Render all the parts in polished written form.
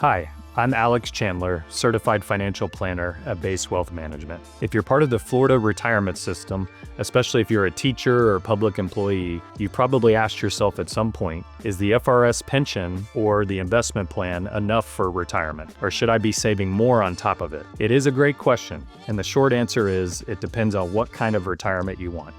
Hi, I'm Alex Chandler, Certified Financial Planner at Base Wealth Management. If you're part of the Florida retirement system, especially if you're a teacher or public employee, you probably asked yourself at some point, is the FRS pension or the investment plan enough for retirement? Or should I be saving more on top of it? It is a great question, and the short answer is it depends on what kind of retirement you want.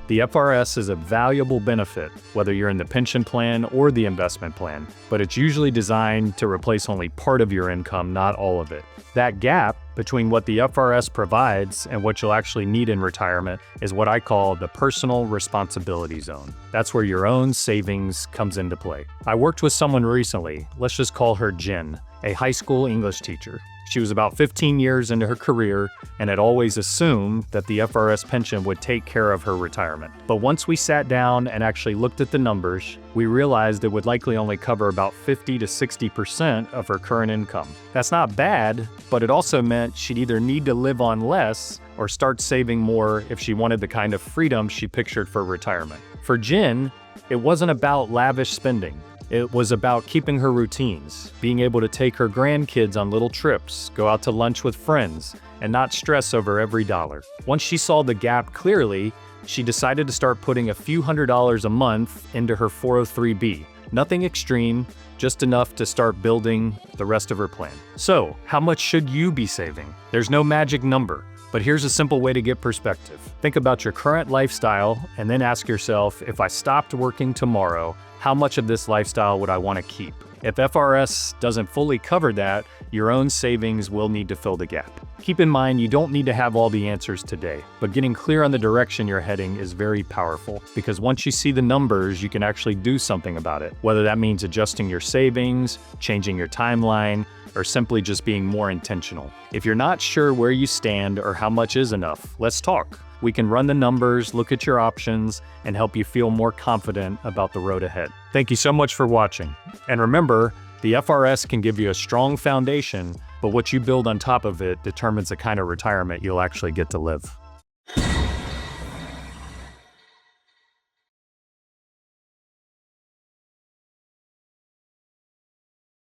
The FRS is a valuable benefit, whether you're in the pension plan or the investment plan, but it's usually designed to replace only part of your income, not all of it. That gap between what the FRS provides and what you'll actually need in retirement is what I call the personal responsibility zone. That's where your own savings comes into play. I worked with someone recently, let's just call her Jen, a high school English teacher. She was about 15 years into her career and had always assumed that the FRS pension would take care of her retirement. But once we sat down and actually looked at the numbers, we realized it would likely only cover about 50 to 60% of her current income. That's not bad, but it also meant she'd either need to live on less or start saving more if she wanted the kind of freedom she pictured for retirement. For Jen, it wasn't about lavish spending. It was about keeping her routines, being able to take her grandkids on little trips, go out to lunch with friends, and not stress over every dollar. Once she saw the gap clearly, she decided to start putting a few $100s a month into her 403b. Nothing extreme, just enough to start building the rest of her plan. So, how much should you be saving? There's no magic number. But here's a simple way to get perspective. Think about your current lifestyle and then ask yourself, if I stopped working tomorrow, how much of this lifestyle would I want to keep? If FRS doesn't fully cover that, your own savings will need to fill the gap. Keep in mind, you don't need to have all the answers today, but getting clear on the direction you're heading is very powerful because once you see the numbers, you can actually do something about it, whether that means adjusting your savings, changing your timeline, or simply just being more intentional. If you're not sure where you stand or how much is enough, let's talk. We can run the numbers, look at your options, and help you feel more confident about the road ahead. Thank you so much for watching. And remember, the FRS can give you a strong foundation, but what you build on top of it determines the kind of retirement you'll actually get to live.